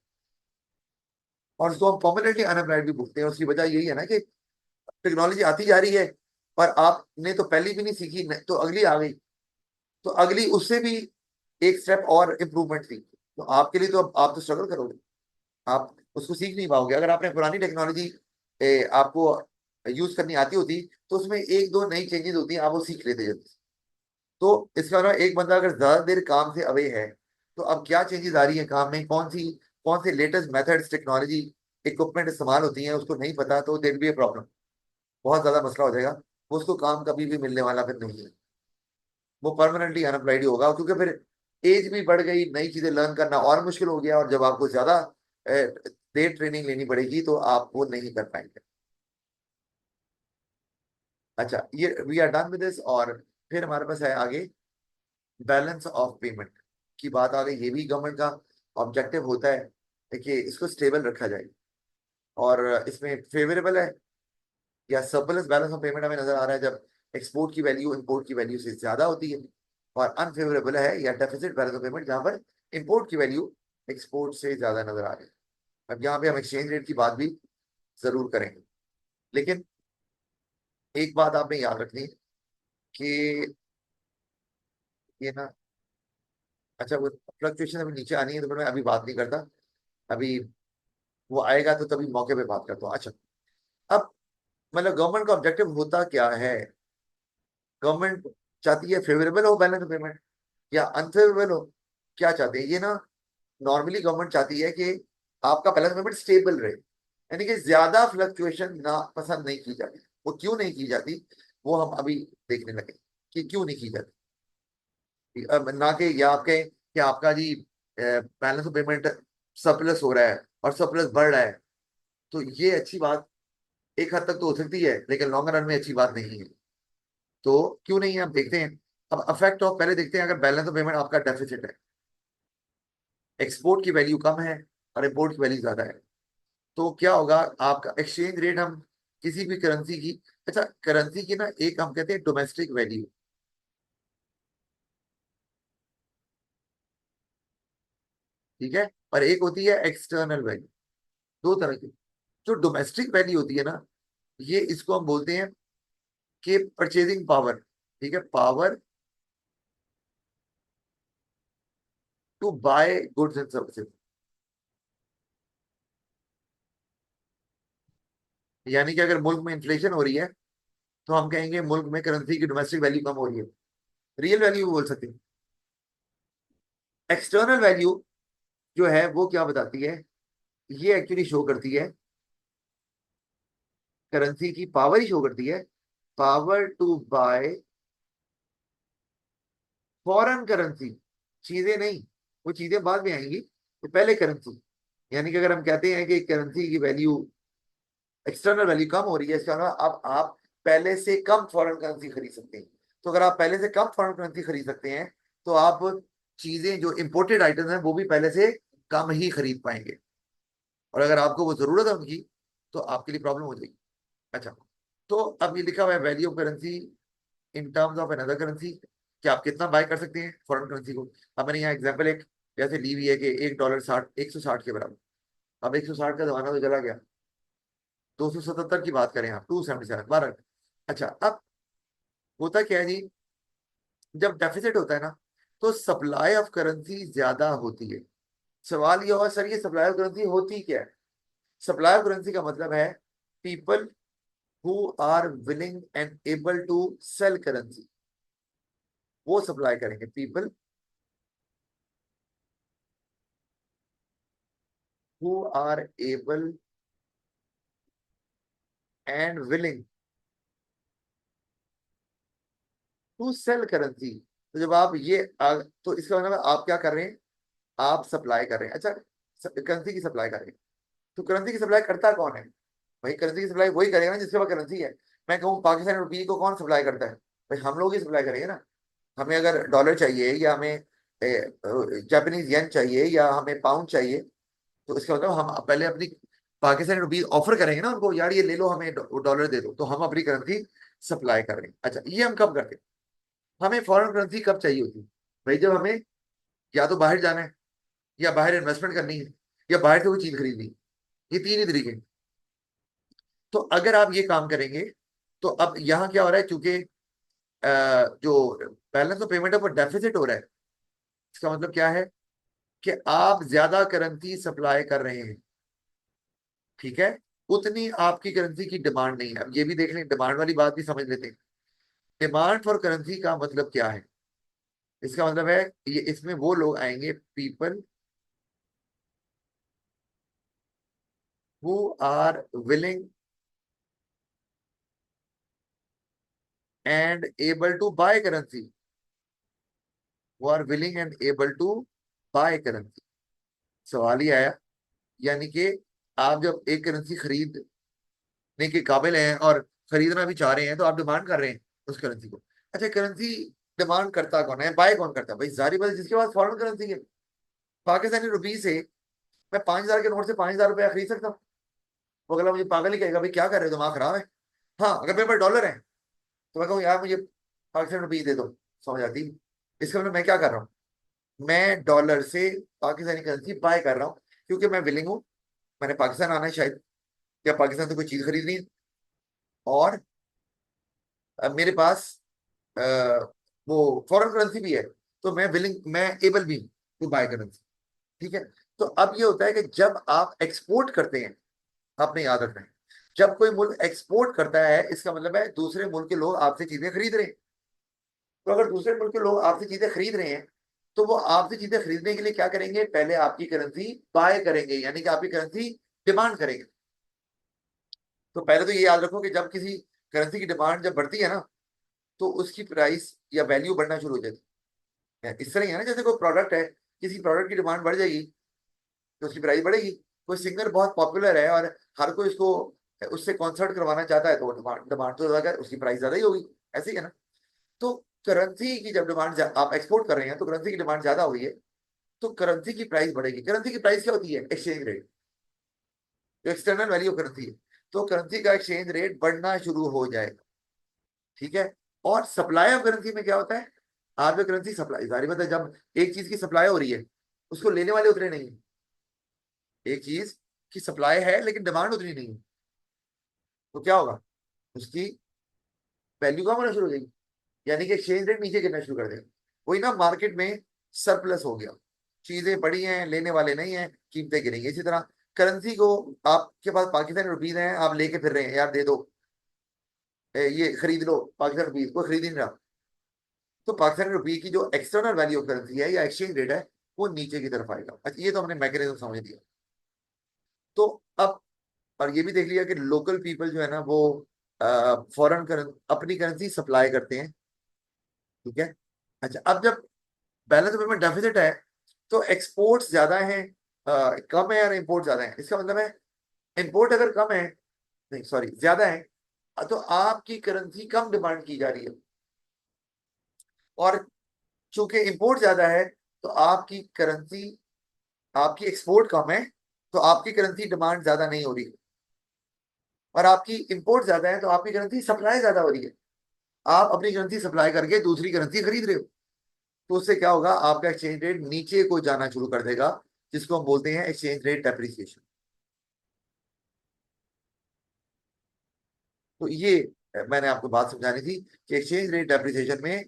और उसको हम परमानेंटली अनएम्प्लॉयड भी बोलते हैं। उसकी वजह यही है ना कि टेक्नोलॉजी आती जा रही है, और आपने तो पहली भी नहीं सीखी, तो अगली आ गई, तो अगली उससे भी एक स्टेप और इम्प्रूवमेंट थी, तो आपके लिए तो अब आप तो स्ट्रगल करोगे, आप उसको सीख नहीं पाओगे। अगर आपने पुरानी टेक्नोलॉजी आपको यूज करनी आती होती, तो उसमें एक दो नई चेंजेस होती हैं, आप वो सीख लेते जल्दी। तो इसका मतलब एक बंदा अगर ज्यादा देर काम से अवे है, तो अब क्या चेंजेस आ रही है काम में, कौन से लेटेस्ट मेथड्स, टेक्नोलॉजी, इक्विपमेंट इस्तेमाल होती हैं, उसको नहीं पता, तो देर बी ए प्रॉब्लम, बहुत ज्यादा मसला हो जाएगा। उसको काम कभी भी मिलने वाला फिर नहीं है, वो परमानेंटली अनएम्प्लॉयड ही होगा, क्योंकि फिर एज भी बढ़ गई, नई चीजें लर्न करना और मुश्किल हो गया, और जब आपको ज्यादा देर ट्रेनिंग लेनी पड़ेगी तो आप वो नहीं कर पाएंगे। अच्छा, ये we are done with this. और फिर हमारे पास है आगे बैलेंस ऑफ पेमेंट की बात आ गई। ये भी गवर्नमेंट का ऑब्जेक्टिव होता है कि इसको स्टेबल रखा जाए, और इसमें फेवरेबल है या सरप्लस बैलेंस ऑफ पेमेंट हमें नजर आ रहा है जब एक्सपोर्ट की वैल्यू इंपोर्ट की वैल्यू से ज्यादा होती है, और अनफेवरेबल है या डेफिसिट बैलेंस ऑफ पेमेंट जहां पर इंपोर्ट की वैल्यू एक्सपोर्ट से ज्यादा नजर आ रही है। अब यहाँ पे हम एक्सचेंज रेट की बात भी जरूर करेंगे, लेकिन एक बात आपने याद रखनी है कि ये ना, अच्छा वो फ्लक्चुएशन अभी नीचे आनी है, तो फिर मैं अभी बात नहीं करता, अभी वो आएगा तो तभी मौके पे बात करता हूँ। अच्छा, अब मतलब गवर्नमेंट का ऑब्जेक्टिव होता क्या है? गवर्नमेंट चाहती है फेवरेबल हो बैलेंस ऑफ पेमेंट या अनफेवरेबल हो? क्या चाहते हैं ये ना? नॉर्मली गवर्नमेंट चाहती है कि आपका बैलेंस पेमेंट स्टेबल रहे, यानी कि ज्यादा फ्लक्चुएशन ना पसंद नहीं की जाती। वो क्यों नहीं की जाती, वो हम अभी देखने लगे कि क्यों नहीं की जाती। ना कि या आपके कि आपका जी बैलेंस ऑफ पेमेंट सरप्लस हो रहा है और सरप्लस बढ़ रहा है, तो ये अच्छी बात एक हद तक तो हो सकती है, लेकिन लॉन्ग रन में अच्छी बात नहीं है। तो क्यों नहीं है, आप देखते हैं। अब अफेक्ट ऑफ पहले देखते हैं, अगर बैलेंस ऑफ पेमेंट आपका डेफिसिट है, एक्सपोर्ट की वैल्यू कम है और इम्पोर्ट की वैल्यू ज्यादा है, तो क्या होगा? आपका एक्सचेंज रेट, हम किसी भी करेंसी की, अच्छा करेंसी की ना एक हम कहते हैं डोमेस्टिक वैल्यू, ठीक है, और एक होती है एक्सटर्नल वैल्यू। दो तरह की। जो डोमेस्टिक वैल्यू होती है ना, ये इसको हम बोलते हैं कि परचेजिंग पावर, ठीक है, power to buy goods and services. यानी कि अगर मुल्क में इन्फ्लेशन हो रही है, तो हम कहेंगे मुल्क में करेंसी की डोमेस्टिक वैल्यू कम हो रही है, रियल वैल्यू बोल सकते हैं। एक्सटर्नल वैल्यू जो है वो क्या बताती है? ये एक्चुअली शो करती है करेंसी की पावर ही शो करती है, power to buy foreign currency, चीजें नहीं, वो चीजें बाद में आएंगी, तो पहले करेंसी। यानी कि अगर हम कहते हैं कि करेंसी की वैल्यू, एक्सटर्नल वैल्यू कम हो रही है, इसका मतलब अब आप पहले से कम फॉरेन करेंसी खरीद सकते हैं। तो अगर आप पहले से कम फॉरेन करेंसी खरीद सकते हैं, तो आप चीजें जो इंपोर्टेड आइटम्स हैं वो भी पहले से कम ही खरीद पाएंगे, और अगर आपको वो जरूरत है उनकी, तो आपके लिए प्रॉब्लम हो जाएगी। अच्छा, तो अब ये लिखा हुआ है value of currency in terms of another currency, कि आप कितना बाय कर सकते हैं फॉरेन करेंसी को। अब मैंने यहाँ एग्जांपल एक जैसे ली हुई है कि $1 160 के बराबर। अब 160 का जमाना तो चला गया, 277 की बात करें आप, 277 12। अच्छा, अब होता क्या है जी, जब डेफिसिट होता है ना, तो सप्लाई ऑफ करेंसी ज्यादा होती है। सवाल ये होगा, सर ये सप्लाई ऑफ करेंसी होती क्या है? सप्लाई ऑफ करेंसी का मतलब है people who are willing and able to sell currency, वो सप्लाई करेंगे। People who are able and willing to sell currency. तो जब आप ये तो इसका मतलब है आप क्या कर रहे हैं, आप सप्लाई कर रहे हैं। अच्छा, करेंसी की सप्लाई कर रहे हैं, तो करेंसी की सप्लाई करता कौन है? भाई करेंसी की सप्लाई वही करेगा ना जिसके पास करेंसी है। मैं कहूँ पाकिस्तानी रुपये को कौन सप्लाई करता है? भाई हम लोग ही सप्लाई करेंगे ना। हमें अगर डॉलर चाहिए, या हमें जापानीज येन चाहिए, या हमें पाउंड चाहिए, तो इसका मतलब हम पहले अपनी पाकिस्तानी रुपये ऑफर करेंगे ना उनको, यार ये ले लो, हमें डॉलर दे दो, तो हम अपनी करेंसी सप्लाई कर रहे हैं। अच्छा, ये हम कब करते हैं? हमें फॉरेन करेंसी कब चाहिए होती है? भाई जब हमें या तो बाहर जाना है, या बाहर इन्वेस्टमेंट करनी है, या बाहर से कोई चीज खरीदनी है। ये तीन ही तरीके हैं। तो अगर आप ये काम करेंगे, तो अब यहाँ क्या हो रहा है, चूंकि जो बैलेंस ऑफ पेमेंट है वो डेफिसिट हो रहा है, इसका मतलब क्या है कि आप ज्यादा करेंसी सप्लाई कर रहे हैं। ठीक है, उतनी आपकी करेंसी की डिमांड नहीं है। अब ये भी देख लें, डिमांड वाली बात भी समझ लेते हैं। डिमांड फॉर करेंसी का मतलब क्या है? इसका मतलब है ये, इसमें वो लोग आएंगे, people who are willing and able to buy currency, who are willing and able to buy currency. सवाल ही आया, यानी कि आप जब एक करेंसी खरीदने के काबिल हैं और खरीदना भी चाह रहे हैं, तो आप डिमांड कर रहे हैं उस करेंसी को। अच्छा, करेंसी डिमांड करता कौन है, बाय कौन करता है? भाई जारी बात है, जिसके पास फॉरेन करेंसी है। पाकिस्तानी रुपये से मैं 5,000 के नोट से 5,000 रुपया खरीद सकता हूँ। वो अगला मुझे पागल ही कहेगा, भाई क्या कर रहे हो, दिमाग खराब है। हाँ, अगर मेरे पास डॉलर है, तो मैं कहूँ यार मुझे पाकिस्तानी रुपये दे दो, समझ आती है? इसका मतलब मैं क्या कर रहा हूँ, मैं डॉलर से पाकिस्तानी करेंसी बाय कर रहा हूँ, क्योंकि मैं विलिंग हूँ, मैंने पाकिस्तान आना है शायद, या पाकिस्तान से कोई चीज खरीदनी है, और मेरे पास अ, वो फॉरेन करेंसी भी है, तो मैं विलिंग, मैं एबल भी हूँ टू बाय करेंसी। ठीक है, तो अब ये होता है कि जब आप एक्सपोर्ट करते हैं, आपने याद रखना है, जब कोई मुल्क एक्सपोर्ट करता है, इसका मतलब है दूसरे मुल्क के लोग आपसे चीजें खरीद रहे हैं। तो अगर दूसरे मुल्क के लोग आपसे चीजें खरीद रहे हैं, तो वो आपसे चीजें खरीदने के लिए क्या करेंगे, पहले आपकी करेंसी बाय करेंगे, यानी कि आपकी करेंसी डिमांड करेंगे। तो पहले तो ये याद रखो कि जब किसी करेंसी की डिमांड जब बढ़ती है ना, तो उसकी प्राइस या वैल्यू बढ़ना शुरू हो जाती है। इस तरह ही है ना, जैसे कोई प्रोडक्ट है, किसी प्रोडक्ट की डिमांड बढ़ जाएगी, तो उसकी प्राइस बढ़ेगी। कोई सिंगर बहुत पॉपुलर है और हर कोई उसको, उससे कॉन्सर्ट करवाना चाहता है, तो डिमांड डिमांड तो ज्यादा है, उसकी प्राइस ज्यादा ही होगी। ऐसे ही है ना। तो करेंसी की जब डिमांड, आप एक्सपोर्ट कर रहे हैं तो करेंसी की डिमांड ज्यादा हो रही है, तो करेंसी की प्राइस बढ़ेगी। करेंसी की प्राइस क्या होती है? एक्सचेंज रेट, जो एक्सटर्नल वैल्यू ऑफ करेंसी है। तो करेंसी का एक्सचेंज रेट बढ़ना शुरू हो जाएगा। ठीक है, और सप्लाई ऑफ करेंसी में क्या होता है, आप जो करेंसी सप्लाई, जारी बात है, जब एक चीज की सप्लाई हो रही है, उसको लेने वाले उतरे नहीं है। एक चीज की सप्लाई है लेकिन डिमांड उतनी नहीं है, तो क्या होगा, उसकी वैल्यू कम होना शुरू हो जाएगी, यानी कि एक्सचेंज रेट नीचे गिरना शुरू कर देगा। वही ना, मार्केट में सरप्लस हो गया, चीजें बड़ी हैं, लेने वाले नहीं है, कीमतें गिरेंगी। इसी तरह करेंसी को, आपके पास पाकिस्तानी रुपीज हैं, आप लेके फिर रहे हैं, यार दे दो, ये खरीद लो पाकिस्तानी रुपीज, कोई खरीद ही नहीं रहा, तो पाकिस्तानी रुपये की जो एक्सटर्नल वैल्यू ऑफ करेंसी है या एक्सचेंज रेट है, वो नीचे की तरफ आएगा। अच्छा, ये तो हमने मैकेनिज्म समझ लिया। तो अब और ये भी देख लिया कि लोकल पीपल जो है ना वो फॉरेन अपनी करेंसी सप्लाई करते हैं। ठीक है। अच्छा, अब जब बैलेंस ऑफ पेमेंट डेफिसिट है तो एक्सपोर्ट्स ज्यादा है, कम है, और इम्पोर्ट ज्यादा है। इसका मतलब है इम्पोर्ट अगर कम है, नहीं सॉरी ज्यादा है, तो आपकी करेंसी कम डिमांड की जा रही है। और चूंकि इम्पोर्ट ज्यादा है तो आपकी करेंसी, आपकी एक्सपोर्ट कम है, तो आपकी करेंसी डिमांड ज्यादा नहीं हो रही। और आपकी इंपोर्ट ज्यादा है तो आपकी करेंसी सप्लाई ज्यादा हो रही है। आप अपनी करेंसी सप्लाई करके दूसरी करेंसी खरीद रहे हो, तो उससे क्या होगा, आपका एक्सचेंज रेट नीचे को जाना शुरू कर देगा, जिसको हम बोलते हैं एक्सचेंज रेट डेप्रिसिएशन। तो ये मैंने आपको बात समझानी थी कि एक्सचेंज रेट डेप्रिसिएशन में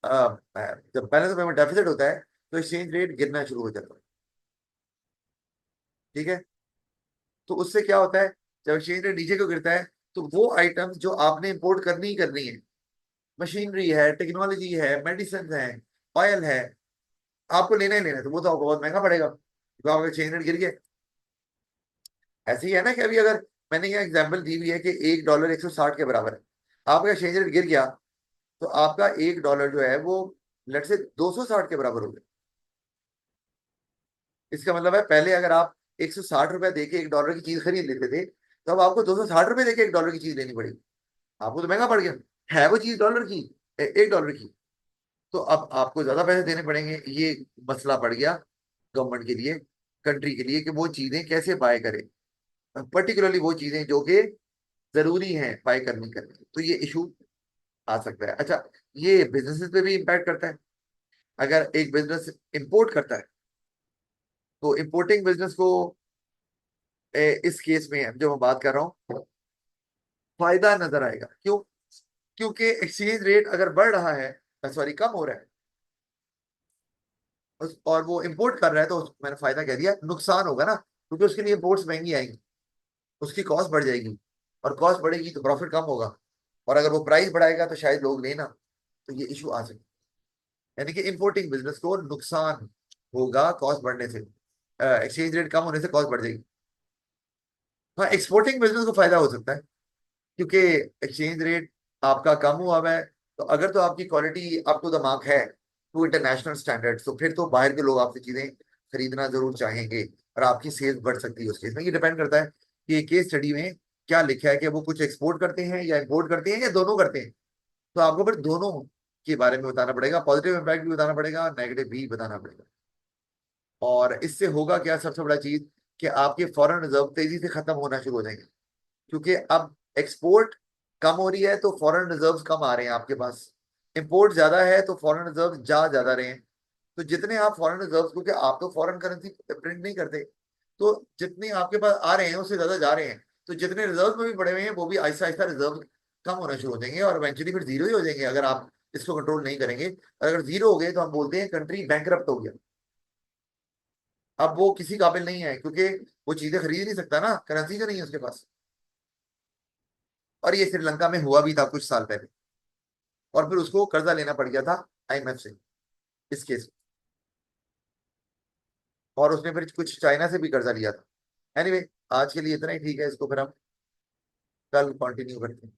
जब बैलेंस ऑफ पेमेंट डेफिसिट होता है तो एक्सचेंज रेट गिरना शुरू हो जाता है। ठीक है। तो उससे क्या होता है, जब एक्सचेंज रेट नीचे को गिरता है तो वो आइटम्स जो आपने इंपोर्ट करनी ही करनी है, मशीनरी है, टेक्नोलॉजी है, मेडिसिन है, ऑयल है, आपको लेना ही लेना है, तो वो तो आपको बहुत महंगा पड़ेगा तो आपका एक्सचेंज रेट गिर गया। ऐसे ही है ना कि अभी अगर मैंने यहाँ एग्जांपल दी हुई है कि $1 160 के बराबर है, आपका एक्सचेंज रेट गिर गया, तो आपका $1 जो है वो लेट से 260 के बराबर हो गया। इसका मतलब है पहले अगर आप ₹160 दे के $1 की चीज खरीद लेते थे, तो अब आपको $260 दे के $1 की चीज लेनी पड़ेगी। आपको तो महंगा पड़ गया, है वो चीज डॉलर की, $1 की, तो अब आपको ज्यादा पैसे देने पड़ेंगे। ये मसला पड़ गया गवर्नमेंट के लिए, कंट्री के लिए, कि वो चीजें कैसे बाय करे, पर्टिकुलरली वो चीजें जो कि जरूरी हैं बाय करनी, तो ये इशू आ सकता है। अच्छा, ये बिजनेसेस पे भी इम्पैक्ट करता है। अगर एक बिजनेस इंपोर्ट करता है तो इंपोर्टिंग बिजनेस को इस केस में जो मैं बात कर रहा हूँ फायदा नजर आएगा। क्यों? क्योंकि एक्सचेंज रेट अगर बढ़ रहा है, सॉरी कम हो रहा है, और वो इंपोर्ट कर रहा है, तो मैंने फायदा कह दिया, नुकसान होगा ना, क्योंकि उसके लिए इंपोर्ट्स महंगी आएंगी, उसकी कॉस्ट बढ़ जाएगी, और कॉस्ट बढ़ेगी तो प्रॉफिट कम होगा, और अगर वो प्राइस बढ़ाएगा तो शायद लोग लेना, तो ये इशू आ सकता है। यानी कि इंपोर्टिंग बिजनेस को नुकसान होगा कॉस्ट बढ़ने से, एक्सचेंज रेट कम होने से कॉस्ट बढ़ जाएगी। हाँ, एक्सपोर्टिंग बिजनेस को फायदा हो सकता है, क्योंकि एक्सचेंज रेट आपका कम हुआ है, तो अगर तो आपकी quality up to the mark है टू इंटरनेशनल स्टैंडर्ड्स, तो फिर तो बाहर के लोग आपसे चीजें खरीदना जरूर चाहेंगे, और आपकी सेल्स बढ़ सकती है उस केस में। ये डिपेंड करता है कि केस स्टडी में क्या लिखा है, कि वो कुछ एक्सपोर्ट करते हैं या इम्पोर्ट करते हैं या दोनों करते हैं। तो आपको फिर दोनों के बारे में बताना पड़ेगा, पॉजिटिव इम्पैक्ट भी बताना पड़ेगा, नेगेटिव भी बताना पड़ेगा। और इससे होगा क्या, सबसे बड़ा चीज, कि आपके फॉरेन रिजर्व तेजी से खत्म होना शुरू हो जाएंगे, क्योंकि अब एक्सपोर्ट कम हो रही है तो फॉरेन रिजर्व्स कम आ रहे हैं आपके पास, इंपोर्ट ज्यादा है तो फॉरेन रिजर्व जा ज्यादा रहे हैं। तो जितने आप फॉरेन रिजर्व्स, क्योंकि आप तो फॉरेन करेंसी प्रिंट नहीं करते, तो जितने आपके पास आ रहे हैं उससे ज्यादा जा रहे हैं, तो जितने रिजर्व में भी पड़े हुए हैं वो भी आहिस्ता आहिस्ता रिजर्व कम होना शुरू हो जाएंगे, और इवेंचुअली फिर जीरो ही हो जाएंगे अगर आप इसको कंट्रोल नहीं करेंगे। अगर जीरो हो गए तो हम बोलते हैं कंट्री बैंकरप्ट हो गया। अब वो किसी काबिल नहीं है, क्योंकि वो चीजें खरीद नहीं सकता ना, करेंसी जो नहीं है उसके पास। और ये श्रीलंका में हुआ भी था कुछ साल पहले, और फिर उसको कर्जा लेना पड़ गया था IMF से इस केस में, और उसने फिर कुछ चाइना से भी कर्जा लिया था। एनीवे, आज के लिए इतना ही ठीक है, इसको फिर हम कल कंटिन्यू करते हैं।